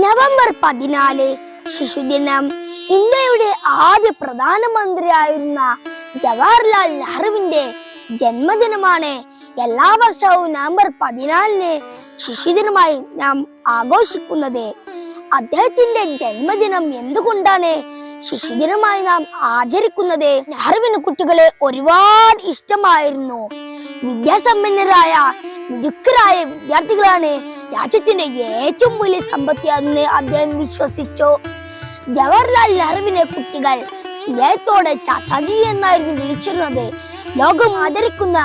November 14 ശിശുദിനം. ഇന്ത്യയുടെ ആദ്യ പ്രധാനമന്ത്രിയായിരുന്ന ജവഹർലാൽ നെഹ്റുവിന്റെ ജന്മദിനമാണ്. എല്ലാ വർഷവും നവംബർ 14 ശിശുദിനമായി നാം ആഘോഷിക്കുന്നത്. അദ്ദേഹത്തിന്റെ ജന്മദിനം എന്തുകൊണ്ടാണ് ശിശുദിനമായി നാം ആചരിക്കുന്നത്? നെഹ്റുവിന് കുട്ടികളെ ഒരുപാട് ഇഷ്ടമായിരുന്നു. വിദ്യാസമ്പന്നരായ മിടുക്കരായ വിദ്യാർത്ഥികളാണ് രാജ്യത്തിന്റെ ഏറ്റവും വലിയ സമ്പത്താണെന്ന് അദ്ദേഹം വിശ്വസിച്ചു. ജവഹർലാൽ നെഹ്റുവിനെ കുട്ടികൾ സ്നേഹത്തോടെ ചാച്ചാജി എന്നായിരുന്നു വിളിച്ചിരുന്നത്. ലോകം ആദരിക്കുന്ന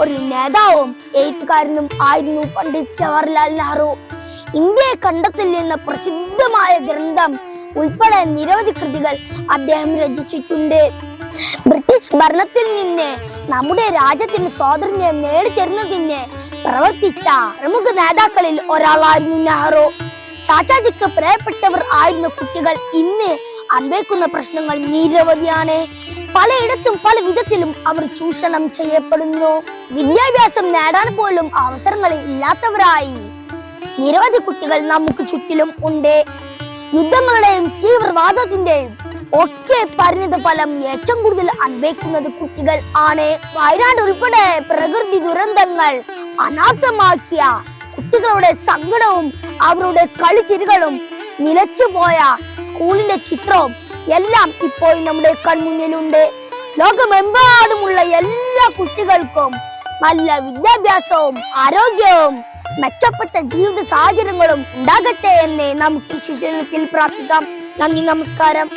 ഒരു നേതാവും എഴുത്തുകാരനും ആയിരുന്നു പണ്ഡിറ്റ് ജവഹർലാൽ നെഹ്റു. ഇന്ത്യയെ കണ്ടെത്തൽ എന്ന പ്രസിദ്ധമായ ഗ്രന്ഥം ഉൾപ്പെടെ നിരവധി കൃതികൾ അദ്ദേഹം രചിച്ചിട്ടുണ്ട്. ബ്രിട്ടീഷ് ഭരണത്തിൽ നിന്ന് നമ്മുടെ രാജ്യത്തിന് സ്വാതന്ത്ര്യം നേടിത്തരുന്നതിന് പ്രവർത്തിച്ച പ്രമുഖ നേതാക്കളിൽ ഒരാളായിരുന്നു നെഹ്റു. ചാച്ചാജിക്ക് പ്രിയപ്പെട്ടവർ ആയിരുന്ന കുട്ടികൾ ഇന്ന് അനുഭവിക്കുന്ന പ്രശ്നങ്ങൾ നിരവധിയാണ്. പലയിടത്തും പല വിധത്തിലും അവർ ചൂഷണം ചെയ്യപ്പെടുന്നു. വിദ്യാഭ്യാസം നേടാൻ പോലും അവസരങ്ങൾ ഇല്ലാത്തവരായി നിരവധി കുട്ടികൾ നമുക്ക് ചുറ്റിലും ഉണ്ട്. യുദ്ധങ്ങളുടെയും തീവ്രവാദത്തിന്റെയും ഒക്കെ പരിണിത ഫലം ഏറ്റവും കൂടുതൽ അനുഭവിക്കുന്നത് കുട്ടികൾ ആണ്. വയനാട് ഉൾപ്പെടെ പ്രകൃതി ദുരന്തങ്ങൾ അനാഥമാക്കിയ കുട്ടികളുടെ സങ്കടവും അവരുടെ കളിച്ചിരികളും നിലച്ചുപോയ സ്കൂളിന്റെ ചിത്രവും എല്ലാം ഇപ്പോൾ നമ്മുടെ കൺമുന്നിലുണ്ട്. ലോകമെമ്പാടുമുള്ള എല്ലാ കുട്ടികൾക്കും നല്ല വിദ്യാഭ്യാസവും ആരോഗ്യവും മെച്ചപ്പെട്ട ജീവിത സാഹചര്യങ്ങളും ഉണ്ടാകട്ടെ എന്ന് നമുക്ക് ഈ ശിശുദിനത്തിൽ പ്രാർത്ഥിക്കാം. നന്ദി, നമസ്കാരം.